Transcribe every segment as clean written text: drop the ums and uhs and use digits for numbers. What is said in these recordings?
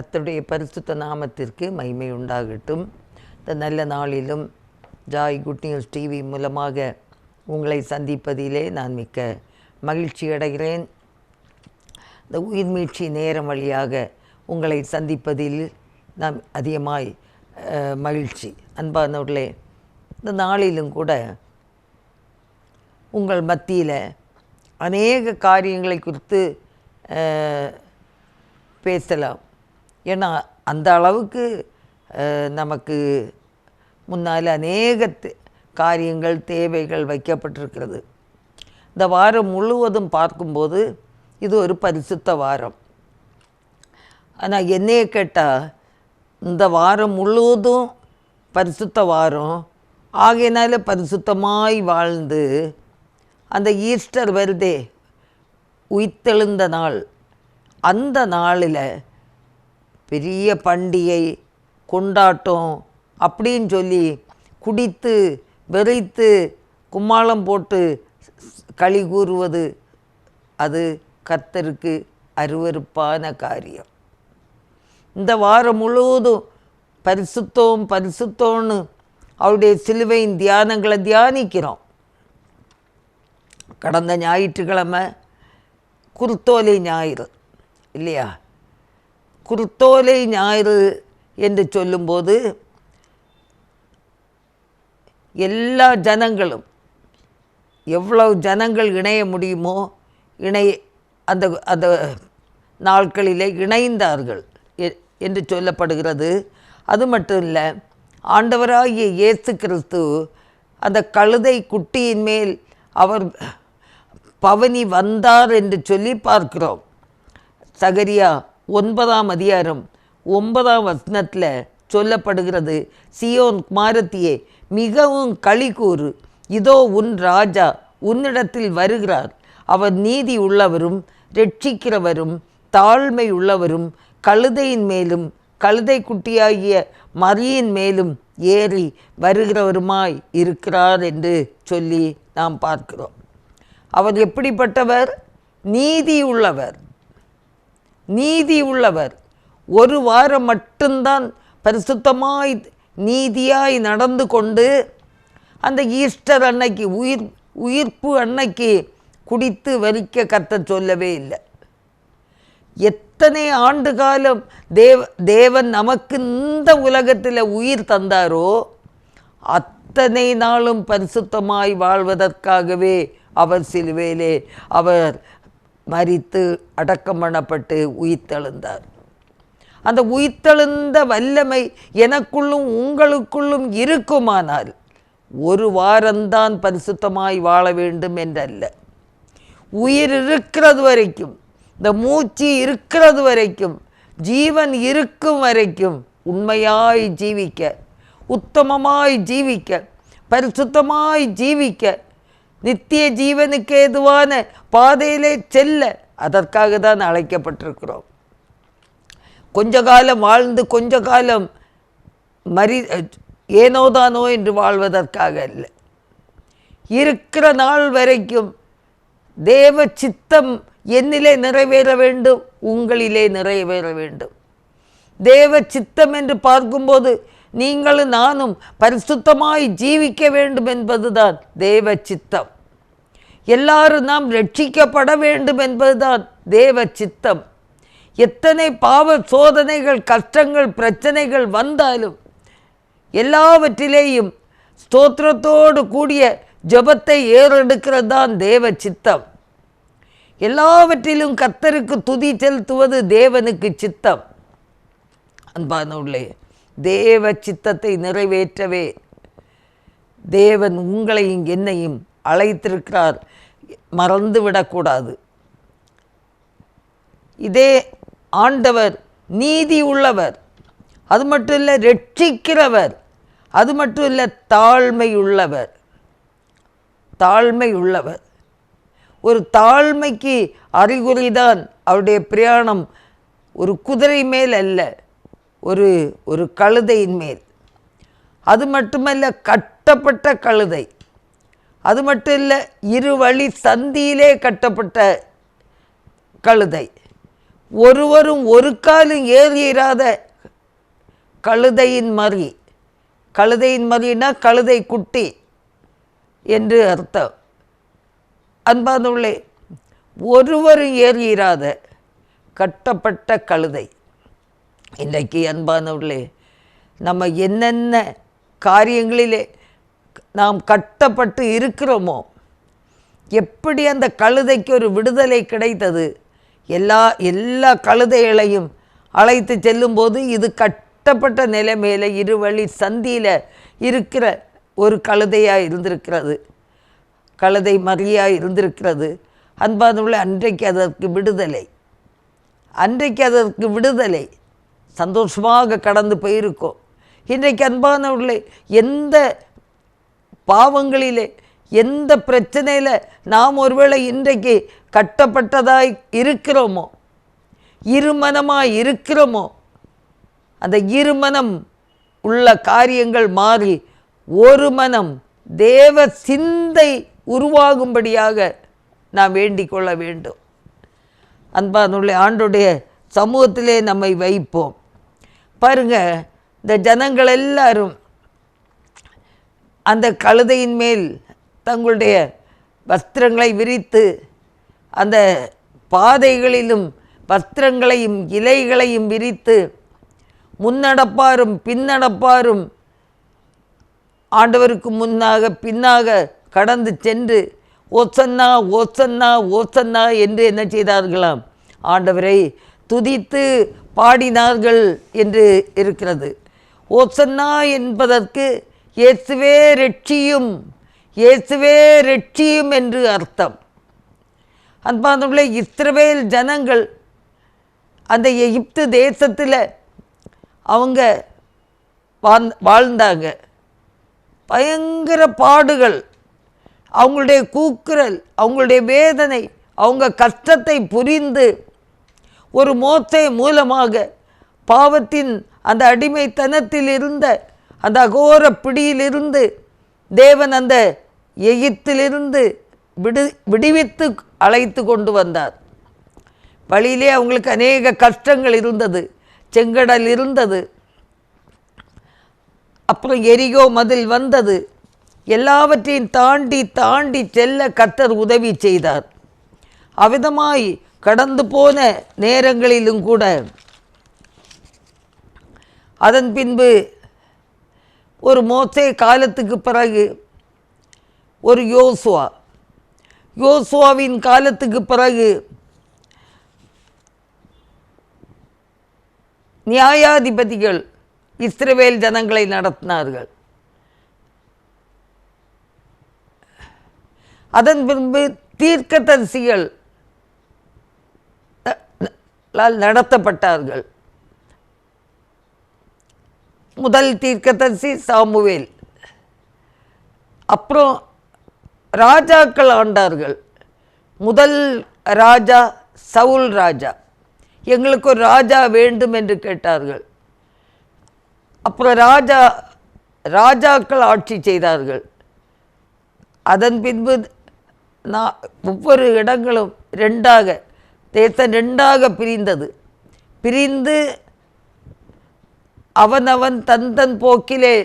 கர்த்தருடைய பரிசுத்த நாமத்திற்கு மகிமை உண்டாகட்டும். இந்த நல்ல நாளிலும் ஜாய் குட் நியூஸ் டிவி மூலமாக உங்களை சந்திப்பதிலே நான் மிக்க மகிழ்ச்சி அடைகிறேன். இந்த உயிர் மீட்சி நேரம் வழியாக உங்களை சந்திப்பதில் நான் அதிகமாய் மகிழ்ச்சி. அன்பானவர்களே, இந்த நாளிலும் கூட உங்கள் மத்தியில் அநேக காரியங்களை குறித்து பேசலாம். ஏன்னா அந்த அளவுக்கு நமக்கு முன்னால் அநேக காரியங்கள் தேவைகள் வைக்கப்பட்டிருக்கிறது. இந்த வாரம் முழுவதும் பார்க்கும்போது இது ஒரு பரிசுத்த வாரம். ஆனால் என்னையே கேட்டால் இந்த வாரம் முழுவதும் பரிசுத்த வாரம் ஆகையினால பரிசுத்தமாய் வாழ்ந்து அந்த ஈஸ்டர் வருதே, உயிர்த்தெழுந்த நாள், அந்த நாளில் பெரிய பண்டிகை கொண்டாட்டம் அப்படின்னு சொல்லி குடித்து வெறித்து கும்மாளம் போட்டு களி கூறுவது அது கர்த்தருக்கு அருவருப்பான காரியம். இந்த வாரம் முழுவதும் பரிசுத்தம் பரிசுத்தம்னு அவருடைய சிலுவையின் தியானங்களை தியானிக்கிறோம். கடந்த ஞாயிற்றுக்கிழமை குருத்தோலை ஞாயிறு இல்லையா? குருத்தோலை ஞாயிறு என்று சொல்லும்போது எல்லா ஜனங்களும், எவ்வளவு ஜனங்கள் இணைய முடியுமோ அந்த அந்த நாட்களிலே இணைந்தார்கள் என்று சொல்லப்படுகிறது. அது மட்டும் இல்லை, ஆண்டவராகிய இயேசு கிறிஸ்து அந்த கழுதை குட்டியின் மேல் அவர் பவனி வந்தார் என்று சொல்லி பார்க்கிறோம். சகரியா 9ஆம் அதிகாரம் 9ஆம் வசனத்தில் சொல்லப்படுகிறது, சீயோன் குமாரத்தியே மிகவும் களி கூறு, இதோ உன் ராஜா உன்னிடத்தில் வருகிறார், அவர் நீதி உள்ளவரும் இரட்சிக்கிறவரும் தாழ்மை உள்ளவரும் கழுதையின் மேலும் கழுதை குட்டியாகிய மரியின் மேலும் ஏறி வருகிறவருமாய் இருக்கிறார் என்று சொல்லி நாம் பார்க்கிறோம். அவர் எப்படிப்பட்டவர்? நீதி உள்ளவர். நீதி உள்ளவர். ஒரு வாரம் மட்டும்தான் பரிசுத்தமாய் நீதியாய் நடந்து கொண்டு அந்த ஈஸ்டர் அன்னைக்கு உயிர்ப்பு அன்னைக்கு குடித்து வரிக்க கர்த்தர் சொல்லவே இல்லை. எத்தனை ஆண்டு காலம் தேவன் நமக்கு இந்த உலகத்தில் உயிர் தந்தாரோ அத்தனை நாளும் பரிசுத்தமாய் வாழ்வதற்காகவே அவர் சிலுவையிலே அவர் மரித்து அடக்கம் பண்ணப்பட்டு உயிர்த்தெழுந்தார். அந்த உயிர்த்தெழுந்த வல்லமை எனக்குள்ளும் உங்களுக்குள்ளும் இருக்குமானால் ஒரு வாரம்தான் பரிசுத்தமாய் வாழ வேண்டும் என்றல்ல. உயிர் இருக்கிறது வரைக்கும், இந்த மூச்சு இருக்கிறது வரைக்கும், ஜீவன் இருக்கும் வரைக்கும் உண்மையாய் ஜீவிக்க, உத்தமமாய் ஜீவிக்க, பரிசுத்தமாய் ஜீவிக்க, நித்திய ஜீவனுக்கு ஏதுவான பாதையிலே செல்ல அதற்காக தான் அழைக்கப்பட்டிருக்கிறோம். கொஞ்ச காலம் வாழ்ந்து கொஞ்ச காலம் ஏனோதானோ என்று வாழ்வதற்காக அல்ல. இருக்கிற நாள் வரைக்கும் தேவ சித்தம் என்னிலே நிறைவேற வேண்டும், உங்களிலே நிறைவேற வேண்டும். தேவ சித்தம் என்று பார்க்கும்போது நீங்களும் நானும் பரிசுத்தமாய் ஜீவிக்க வேண்டும் என்பதுதான் தேவ சித்தம். எல்லாரும் நாம் ரட்சிக்கப்பட வேண்டும் என்பதுதான் தேவ சித்தம். எத்தனை பாவ சோதனைகள், கஷ்டங்கள், பிரச்சனைகள் வந்தாலும் எல்லாவற்றிலேயும் ஸ்தோத்திரத்தோடு கூடிய ஜெபத்தை ஏறெடுக்கிறது தான் தேவ சித்தம். எல்லாவற்றிலும் கர்த்தருக்கு துதி செலுத்துவது தேவனுக்கு சித்தம். அன்பானவர்களே, தேவ சித்தத்தை நிறைவேற்றவே தேவன் உங்களையும் என்னையும் அழைத்திருக்கிறார். மறந்துவிடக்கூடாது. இதே ஆண்டவர் நீதி உள்ளவர், அது மட்டும் இல்லை இரட்சிக்கிறவர், அது மட்டும் இல்லை தாழ்மை உள்ளவர். தாழ்மை உள்ளவர். ஒரு தாழ்மைக்கு அறிகுறிதான் அவருடைய பிரயாணம் ஒரு குதிரை மேல் அல்ல, ஒரு கழுதையின் மேல். அது மட்டுமல்ல, கட்டப்பட்ட கழுதை. அது மட்டும் இல்லை, இருவழி சந்தியிலே கட்டப்பட்ட கழுதை. ஒருவரும் ஒரு காலும் ஏறியிராத கழுதையின் மறி. கழுதையின் மறினா கழுதை குட்டி என்று அர்த்தம். அன்பானவர்களே, ஒருவரும் ஏறியிராத கட்டப்பட்ட கழுதை. இன்றைக்கு அன்பானவர்களே, நம்ம என்னென்ன காரியங்களிலே நாம் கட்டப்பட்டு இருக்கிறோமோ, எப்படி அந்த கழுதைக்கு ஒரு விடுதலை கிடைத்தது. எல்லா கழுதைகளையும் அழைத்து செல்லும்போது இது கட்டப்பட்ட நிலைமையில் இருவழி சந்தியில் இருக்கிற ஒரு கழுதையாக இருந்திருக்கிறது, கழுதை மறியாக இருந்திருக்கிறது. அன்பானவர்களே, அன்றைக்கு அதற்கு விடுதலை சந்தோஷமாக கடந்து போயிருக்கோம். இன்றைக்கு அன்பானவர்களே, எந்த பாவங்களிலே எந்த பிரச்சனையில் நாம் ஒருவேளை இன்றைக்கு கட்டப்பட்டதாய் இருக்கிறோமோ, இருமனமாய் இருக்கிறோமோ, அந்த இருமனம் உள்ள காரியங்கள் மாறி ஒரு மனம் தேவ சிந்தை உருவாகும்படியாக நாம் வேண்டிக் கொள்ள வேண்டும். அன்பானுள்ள ஆண்டுடைய சமூகத்திலே நம்மை வைப்போம். பாருங்க, இந்த ஜனங்கள் எல்லாரும் அந்த கழுதையின் மேல் தங்களுடைய வஸ்திரங்களை விரித்து அந்த பாதைகளிலும் வஸ்திரங்களையும் இலைகளையும் விரித்து முன்னடப்பாரும் பின்னடப்பாரும் ஆண்டவருக்கு முன்னாக பின்னாக கடந்து சென்று ஓசன்னா ஓசன்னா ஓசன்னா என்று என்ன செய்தார்களாம், ஆண்டவரை துதித்து பாடினார்கள் என்று இருக்கிறது. ஓசன்னா என்பதற்கு இயேசுவே ரட்சியும், இயேசுவே ரட்சியும் என்று அர்த்தம். அன்பானவர்களே, இஸ்ரவேல் ஜனங்கள் அந்த எகிப்து தேசத்தில் அவங்க வாழ்ந்தாங்க. பயங்கர பாடுகள், அவங்களுடைய கூக்குரல், அவங்களுடைய வேதனை, அவங்க கஷ்டத்தை புரிந்து ஒரு மோசே மூலமாக பாவத்தின் அந்த அடிமைத்தனத்தில் இருந்த அந்த அகோர பிடியிலிருந்து தேவன் அந்த எகிப்திலிருந்து விடுவித்து அழைத்து கொண்டு வந்தார். வழியிலே அவங்களுக்கு அநேக கஷ்டங்கள் இருந்தது, செங்கடல் இருந்தது, அப்புறம் எரிகோ மதில் வந்தது. எல்லாவற்றையும் தாண்டி தாண்டி செல்ல கர்த்தர் உதவி செய்தார். அவ்விதமாய் கடந்து போன நேரங்களிலும் கூட அதன் பின்பு ஒரு மோசே காலத்துக்கு பிறகு ஒரு யோசுவாவின் காலத்துக்கு பிறகு நியாயாதிபதிகள் இஸ்ரவேல் ஜனங்களை நடத்தினார்கள். அதன் பின்பு தீர்க்கதரிசிகள் நடத்தப்பட்டார்கள். முதல் தீர்க்கதரிசி சாமுவேல், அப்புறம் ராஜாக்கள் ஆண்டார்கள். முதல் ராஜா சவுல் ராஜா, எங்களுக்கு ஒரு ராஜா வேண்டும் என்று கேட்டார்கள். அப்புறம் ராஜாக்கள் ஆட்சி செய்தார்கள். அதன் பின்பு ஒவ்வொரு இடங்களும் தேசம் ரெண்டாக பிரிந்தது. பிரிந்து அவனவன் தன் போக்கிலே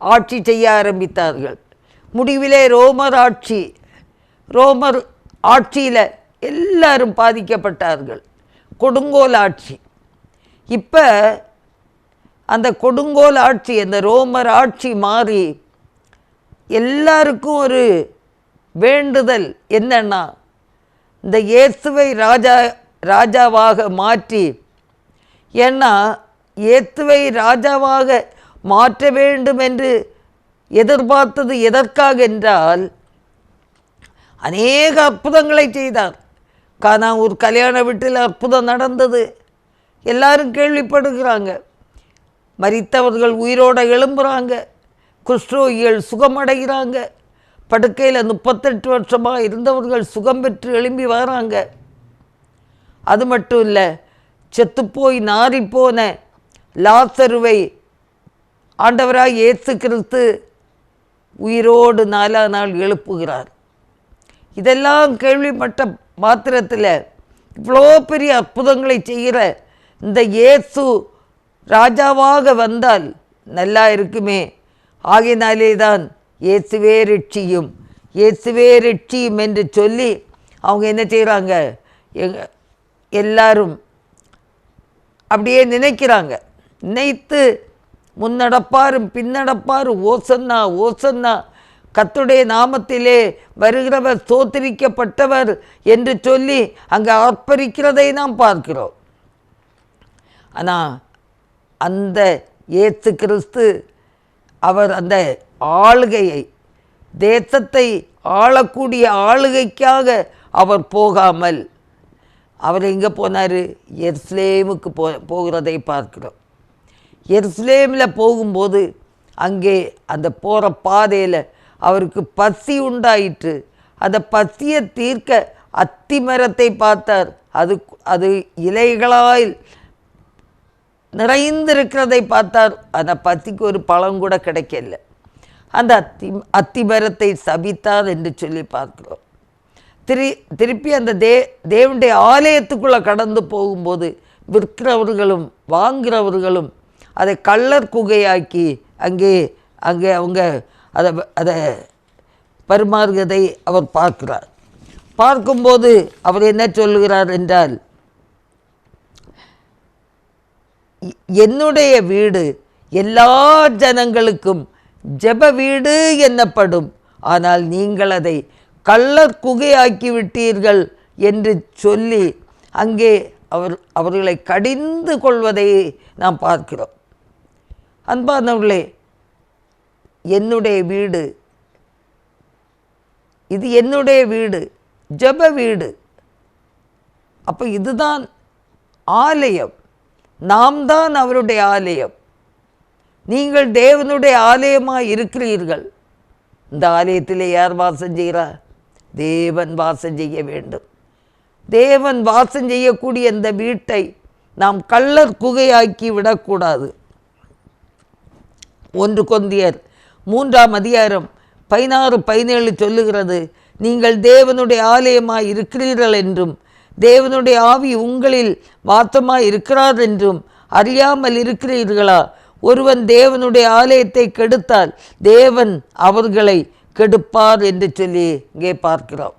ஆட்சி செய்ய ஆரம்பித்தார்கள். முடிவிலே ரோமர் ஆட்சியில் எல்லாரும் பாதிக்கப்பட்டார்கள். கொடுங்கோல் ஆட்சி. இப்போ அந்த கொடுங்கோல் ஆட்சி, அந்த ரோமர் ஆட்சி மாறி எல்லாருக்கும் ஒரு வேண்டுதல் என்னன்னா, இந்த இயேசுவை ராஜாவாக மாற்றி, ஏன்னா இயேசுவை ராஜாவாக மாற்ற வேண்டும் என்று எதிர்பார்த்தது எதற்காக என்றால், அநேக அற்புதங்களை செய்தார். கானாவூர் கல்யாண வீட்டில் அற்புதம் நடந்தது, எல்லாரும் கேள்விப்படுகிறாங்க. மரித்தவர்கள் உயிரோடு எழும்புகிறாங்க, குஷ்டரோகிகள் சுகமடைகிறாங்க, படுக்கையில் 38 வருஷமாக இருந்தவர்கள் சுகம் பெற்று எழும்பி வராங்க. அது மட்டும் இல்லை, செத்துப்போய் நாறிப்போன லாசருவை ஆண்டவராய் இயேசு கிறிஸ்து உயிரோடு 4ஆம் நாள் எழுப்புகிறார். இதெல்லாம் கேள்விப்பட்ட மாத்திரத்தில் இவ்வளோ பெரிய அற்புதங்களை செய்கிற இந்த இயேசு ராஜாவாக வந்தால் நல்லா இருக்குமே. ஆகையினாலே தான் இயேசுவே ரட்சியும், இயேசுவே ரட்சியும் என்று சொல்லி அவங்க என்ன செய்கிறாங்க, எல்லாரும் அப்படியே நினைக்கிறாங்க. நினைத்து முன்னடப்பாரும் பின்னடப்பாரும் ஓசன்னா ஓசன்னா, கர்த்தருடைய நாமத்திலே வருகிறவர் ஸ்தோத்திரிக்கப்பட்டவர் என்று சொல்லி அங்கே ஆர்ப்பரிக்கிறதை நாம் பார்க்கிறோம். ஆனால் அந்த இயேசு கிறிஸ்து அவர் அந்த ஆளுகையை, தேசத்தை ஆளக்கூடிய ஆளுகைக்காக அவர் போகாமல் அவர் எங்கே போனார், எருசலேமுக்கு போகிறதை பார்க்கிறோம். எருசலேமில் போகும்போது அங்கே அந்த போகிற பாதையில் அவருக்கு பசி உண்டாயிற்று. அந்த பசியை தீர்க்க அத்திமரத்தை பார்த்தார். அது இலைகளால் நிறைந்திருக்கிறதை பார்த்தார். அந்த பசிக்கு ஒரு பழம் கூட கிடைக்கல. அந்த அத்திமரத்தை சபித்தார் என்று சொல்லி பார்க்கிறோம். திருப்பி அந்த தேவனுடைய ஆலயத்துக்குள்ளே கடந்து போகும்போது விற்கிறவர்களும் வாங்குகிறவர்களும் அதை கள்ளர் குகையாக்கி அங்கே அவங்க அதை பரிமாறுவதை அவர் பார்க்கிறார். பார்க்கும்போது அவர் என்ன சொல்லுகிறார் என்றால், என்னுடைய வீடு எல்லா ஜனங்களுக்கும் ஜெப வீடு என்னப்படும், ஆனால் நீங்கள் அதை கள்ளர் குகையாக்கி விட்டீர்கள் என்று சொல்லி அங்கே அவர்களை கடிந்து கொள்வதை நாம் பார்க்கிறோம். அன்பானவர்களே, என்னுடைய வீடு, இது என்னுடைய வீடு, ஜெப வீடு. அப்போ இதுதான் ஆலயம், நாம் தான் அவருடைய ஆலயம். நீங்கள் தேவனுடைய ஆலயமாக இருக்கிறீர்கள். இந்த ஆலயத்திலே யார் வாசம் செய்கிறார்? தேவன் வாசம் செய்ய வேண்டும். தேவன் வாசம் செய்யக்கூடிய இந்த வீட்டை நாம் கள்ளர் குகையாக்கி விடக்கூடாது. 1 கொரிந்தியர் 3:16-17 சொல்லுகிறது, நீங்கள் தேவனுடைய ஆலயமாய் இருக்கிறீர்கள் என்றும் தேவனுடைய ஆவி உங்களில் வாசமாய் இருக்கிறார் என்றும் அறியாமல் இருக்கிறீர்களா? ஒருவன் தேவனுடைய ஆலயத்தை கெடுத்தால் தேவன் அவர்களை கெடுப்பார் என்று சொல்லி இங்கே பார்க்கிறோம்.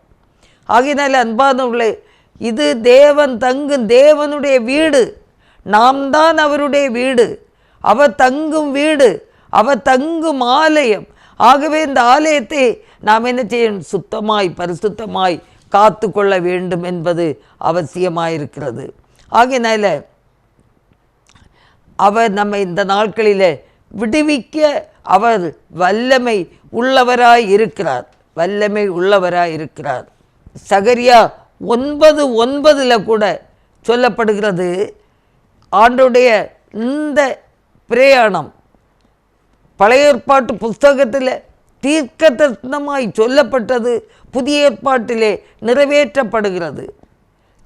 ஆகையினால அன்பானவர்களே, இது தேவன் தங்கும் தேவனுடைய வீடு. நாம் தான் அவருடைய வீடு, அவர் தங்கும் வீடு, அவர் தங்கும் ஆலயம். ஆகவே இந்த ஆலயத்தை நாம் என்ன செய்யணும்? சுத்தமாய் பரிசுத்தமாய் காத்து கொள்ள வேண்டும் என்பது அவசியமாயிருக்கிறது. ஆகையினால அவர் நம்மை இந்த நாட்களில் விடுவிக்க அவர் வல்லமை உள்ளவராய் இருக்கிறார், வல்லமை உள்ளவராய் இருக்கிறார். சகரியா 9:9 கூட சொல்லப்படுகிறது, ஆண்டுடைய இந்த பிரயாணம் பழைய ஏற்பாட்டு புஸ்தகத்தில் தீர்க்கதரிசனமாய் சொல்லப்பட்டது புதிய ஏற்பாட்டிலே நிறைவேற்றப்படுகிறது.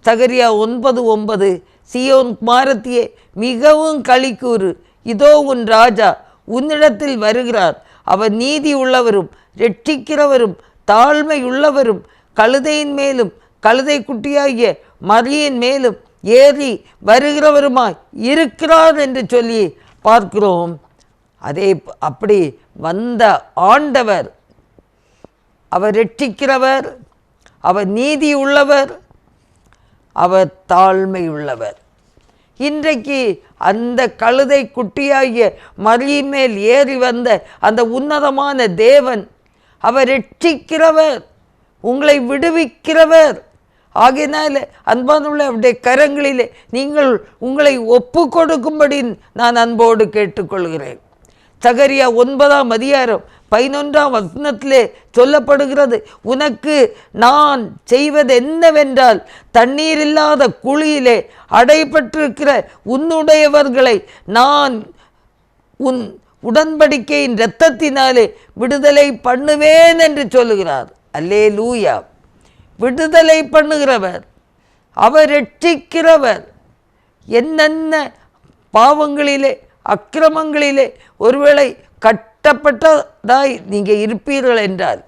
சகரியா 9:9, சீயோன் குமாரத்தியே மிகவும் களிக்கூறு, இதோ உன் ராஜா உன்னிடத்தில் வருகிறார், அவர் நீதி உள்ளவரும் இரட்சிக்கிறவரும் தாழ்மை உள்ளவரும் கழுதையின் மேலும் கழுதை குட்டியாகிய மரியின் மேலும் ஏறி வருகிறவருமாய் இருக்கிறார் என்று சொல்லி பார்க்கிறோம். அப்படி வந்த ஆண்டவர், அவர் இரட்சிக்கிறவர், அவர் நீதி உள்ளவர், அவர் தாழ்மை உள்ளவர். இன்றைக்கு அந்த கழுதை குட்டியாகிய மரியின் மேல் ஏறி வந்த அந்த உன்னதமான தேவன், அவர் இரட்சிக்கிறவர், உங்களை விடுவிக்கிறவர். ஆகையினால அன்பானுள்ள அவருடைய கரங்களிலே நீங்கள் உங்களை ஒப்பு கொடுக்கும்படி நான் அன்போடு கேட்டுக்கொள்கிறேன். சகரியா 9:11 சொல்லப்படுகிறது, உனக்கு நான் செய்வது என்னவென்றால் தண்ணீர் இல்லாத குழியிலே அடைபட்டிருக்கிற உன்னுடையவர்களை நான் உன் உடன்படிக்கையின் இரத்தத்தினாலே விடுதலை பண்ணுவேன் என்று சொல்லுகிறார். அல்லேலூயா! விடுதலை பண்ணுகிறவர், அவர் ரட்சிக்கிறவர். என்னென்ன பாவங்களிலே அக்கிரமங்களிலே ஒருவேளை கட்டப்பட்டதாய் நீங்கள் இருப்பீர்கள் என்றால்,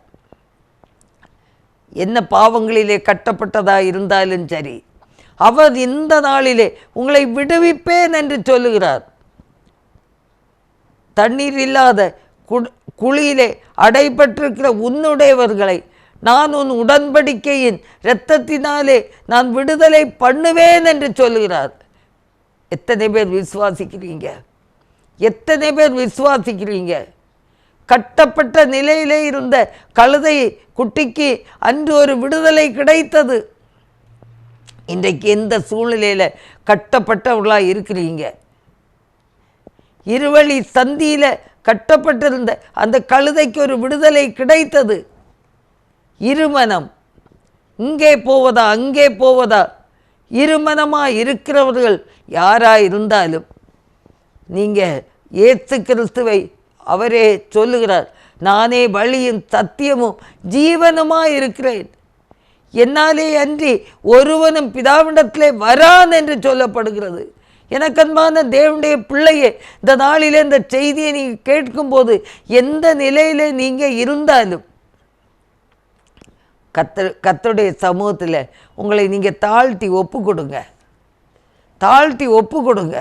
என்ன பாவங்களிலே கட்டப்பட்டதாய் இருந்தாலும் சரி, அவர் இந்த நாளிலே உங்களை விடுவிப்பேன் என்று சொல்லுகிறார். தண்ணீர் இல்லாத குழியிலே அடைபட்டிருக்கிற உன்னுடையவர்களை நான் உன் உடன்படிக்கையின் இரத்தத்தினாலே நான் விடுதலை பண்ணுவேன் என்று சொல்லுகிறார். எத்தனை பேர் விசுவாசிக்கிறீங்க? எத்தனை பேர் விசுவாசிக்கிறீங்க? கட்டப்பட்ட நிலையிலே இருந்த கழுதை குட்டிக்கு அன்று ஒரு விடுதலை கிடைத்தது. இன்றைக்கு எந்த சூழ்நிலையில் கட்டப்பட்டவர்களாக இருக்கிறீங்க? இருவழி சந்தியில் கட்டப்பட்டிருந்த அந்த கழுதைக்கு ஒரு விடுதலை கிடைத்தது. இருமனம், இங்கே போவதா அங்கே போவதா, இருமனமாக இருக்கிறவர்கள் யாராக இருந்தாலும் நீங்கள் இயேசு கிறிஸ்துவை அவரே சொல்லுகிறார், நானே வழியும் சத்தியமும் ஜீவனுமாக இருக்கிறேன், என்னாலே அன்றி ஒருவனும் பிதாவிடத்திலே வரான் என்று சொல்லப்படுகிறது. எனக்கு அன்பான தேவனுடைய பிள்ளையே, இந்த நாளிலே இந்த செய்தியை நீங்கள் கேட்கும்போது எந்த நிலையில் நீங்கள் இருந்தாலும் கர்த்தருடைய சமூகத்தில் உங்களை நீங்கள் தாழ்த்தி ஒப்பு கொடுங்க, தாழ்த்தி ஒப்பு கொடுங்க.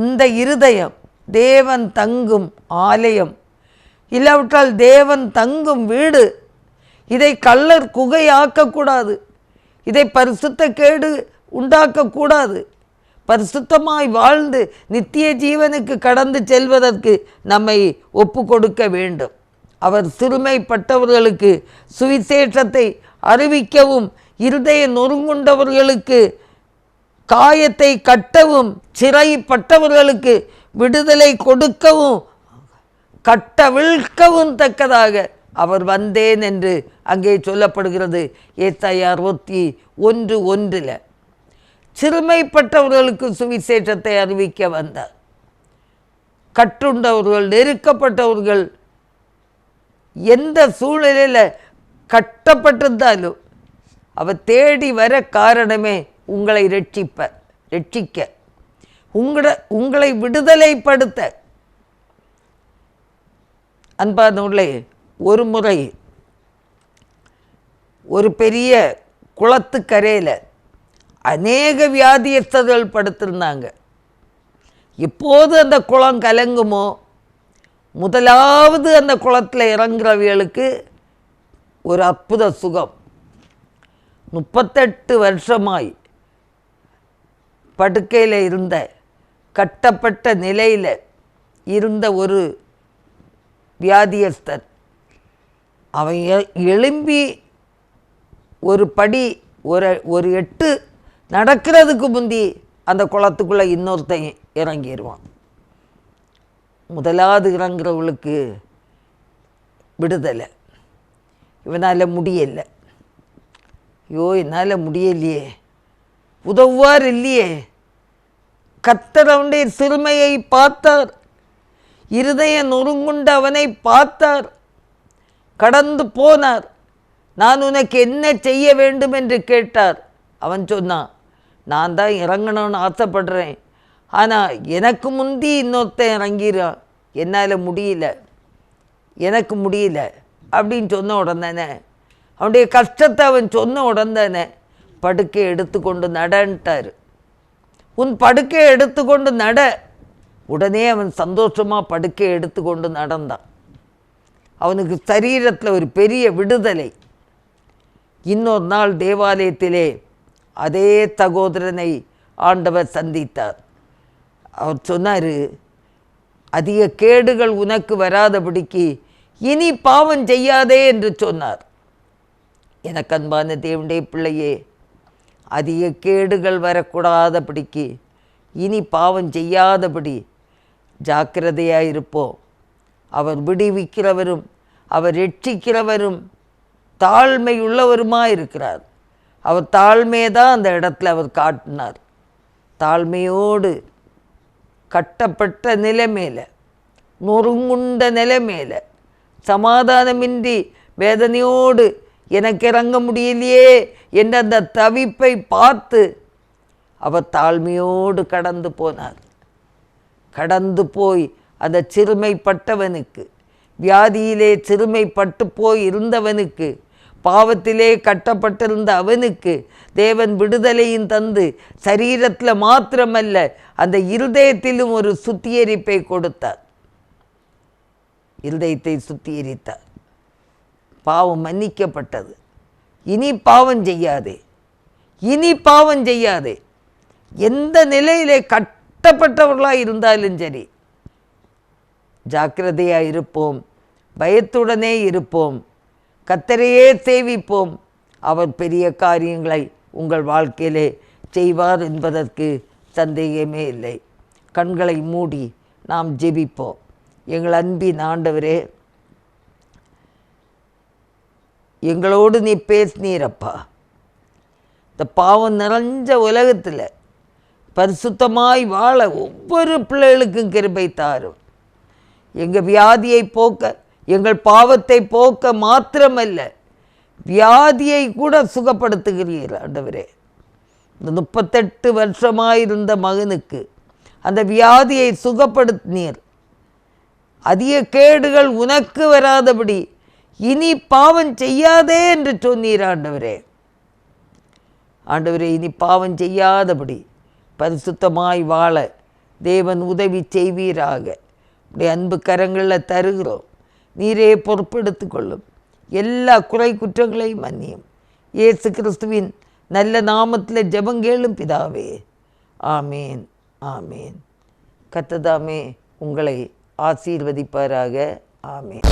இந்த இருதயம் தேவன் தங்கும் ஆலயம், இல்லாவிட்டால் தேவன் தங்கும் வீடு. இதை கள்ளர் குகை ஆக்கக்கூடாது, இதை பரிசுத்த கேடு உண்டாக்கக்கூடாது. பரிசுத்தமாய் வாழ்ந்து நித்திய ஜீவனுக்கு கடந்து செல்வதற்கு நம்மை ஒப்பு கொடுக்க வேண்டும். அவர் சிறுமைப்பட்டவர்களுக்கு சுவிசேஷத்தை அறிவிக்கவும், இருதய நொறுங்குண்டவர்களுக்கு காயத்தை கட்டவும், சிறைப்பட்டவர்களுக்கு விடுதலை கொடுக்கவும், கட்டவிழ்க்கவும் தக்கதாக அவர் வந்தேன் என்று அங்கே சொல்லப்படுகிறது. ஏசாயா 61:1. சிறுமைப்பட்டவர்களுக்கு சுவிசேஷத்தை அறிவிக்க வந்தார். கட்டுண்டவர்கள், நெருக்கப்பட்டவர்கள், எந்த சூழ்நிலையில் கட்டப்பட்டிருந்தாலும் அவர் தேடி வர காரணமே உங்களை ரட்சிக்க, உங்களை விடுதலைப்படுத்த. அன்பானவர்களே, ஒரு முறை ஒரு பெரிய குளத்துக்கரையில் அநேக வியாதியஸ்தர்கள் படுத்திருந்தாங்க. எப்போது அந்த குளம் கலங்குமோ, முதலாவது அந்த குளத்தில் இறங்குறவர்களுக்கு ஒரு அற்புத சுகம். 38 வருஷமாய் படுக்கையில் இருந்த, கட்டப்பட்ட நிலையில் இருந்த ஒரு வியாதியஸ்தர், அவன் எழும்பி ஒரு படி ஒரு எட்டு நடக்கிறதுக்கு முந்தி அந்த குளத்துக்குள்ளே இன்னொருத்தன் இறங்கிடுவான். முதலாவது இறங்குறவங்களுக்கு விடுதலை. இவனால் முடியலை, ஐயோ என்னால் முடியலையே, உதவுவார் இல்லையே. கர்த்தர் அவனுடைய சிறுமையை பார்த்தார், இருதய நொறுங்குண்ட அவனை பார்த்தார், கடந்து போனார். நான் உனக்கு என்ன செய்ய வேண்டும் என்று கேட்டார். அவன் சொன்னான், நான் தான் இறங்கணும்னு ஆசைப்படுறேன், ஆனால் எனக்கு முந்தி இன்னொருத்தன் இறங்கிறான், என்னால் முடியல, எனக்கு முடியல அப்படின்னு சொன்ன உடனே, அவனுடைய கஷ்டத்தை அவன் சொன்ன உடனே படுக்கையை எடுத்துக்கொண்டு நடன்ட்டார். உன் படுக்கையை எடுத்துக்கொண்டு நட. உடனே அவன் சந்தோஷமாக படுக்கையை எடுத்துக்கொண்டு நடந்தான். அவனுக்கு சரீரத்தில் ஒரு பெரிய விடுதலை. இன்னொரு நாள் தேவாலயத்திலே அதே சகோதரனை ஆண்டவர் சந்தித்தார். அவர் சொன்னார், அதிக கேடுகள் உனக்கு வராதபடிக்கு இனி பாவம் செய்யாதே என்று சொன்னார். எனக்கு அன்பான தேவனுடைய பிள்ளையே, அதிக கேடுகள் வரக்கூடாதபடிக்கு, இனி பாவம் செய்யாதபடி ஜாக்கிரதையாக இருப்போம். அவர் விடுவிக்கிறவரும் அவர் ரட்சிக்கிறவரும் தாழ்மையுள்ளவருமாக இருக்கிறார். அவர் தாழ்மையை தான் அந்த இடத்துல அவர் காட்டினார். தாழ்மையோடு கட்டப்பட்ட நிலைமையில், நொறுங்குண்ட நிலைமையில், சமாதானமின்றி வேதனையோடு எனக்கு இறங்க முடியலையே என்ற அந்த தவிப்பை பார்த்து அவர் தாழ்மையோடு கடந்து போனார். கடந்து போய் அந்த சிறுமைப்பட்டவனுக்கு, வியாதியிலே சிறுமைப்பட்டு போய் இருந்தவனுக்கு பாவத்திலே கட்டப்பட்டிருந்த அவனுக்கு தேவன் விடுதலையும் தந்து சரீரத்தில் மாத்திரமல்ல அந்த இருதயத்திலும் ஒரு சுத்திகரிப்பை கொடுத்தார். இருதயத்தை சுத்திகரித்தார். பாவம் மன்னிக்கப்பட்டது. இனி பாவம் செய்யாதே, இனி பாவம் செய்யாதே. எந்த நிலையிலே கட்டப்பட்டவர்களாக இருந்தாலும் சரி, ஜாக்கிரதையாக இருப்போம், பயத்துடனே இருப்போம், கர்த்தரையே சேவிப்போம். அவர் பெரிய காரியங்களை உங்கள் வாழ்க்கையிலே செய்வார் என்பதற்கு சந்தேகமே இல்லை. கண்களை மூடி நாம் ஜெபிப்போம். எங்கள் அன்பின் ஆண்டவரே, எங்களோடு நீ பேசினீரப்பா. இந்த பாவம் நிறைஞ்ச உலகத்தில் பரிசுத்தமாய் வாழ ஒவ்வொரு பிள்ளைகளுக்கும் கிருபை தாரும். எங்கள் வியாதியை போக்க, எங்கள் பாவத்தை போக்க மாத்திரமல்ல, வியாதியை கூட சுகப்படுத்துகிறீர்கள் ஆண்டவரே. இந்த 38 வருஷமாயிருந்த மகனுக்கு அந்த வியாதியை சுகப்படுத்தினீர். அதிக கேடுகள் உனக்கு வராதபடி இனி பாவம் செய்யாதே என்று சொன்னீர் ஆண்டவரே. ஆண்டவரே, இனி பாவம் செய்யாதபடி பரிசுத்தமாய் வாழ தேவன் உதவி செய்வீராக. உடைய அன்பு கரங்களில் தருகிறோம். நீரே பொறுப்பெடுத்து கொள்ளும். எல்லா குறை குற்றங்களையும் மன்னியும். இயேசு கிறிஸ்துவின் நல்ல நாமத்தில் ஜெபங்கேளும் பிதாவே. ஆமேன், ஆமேன். கர்த்தர் தாமே உங்களை ஆசீர்வதிப்பாராக. ஆமேன்.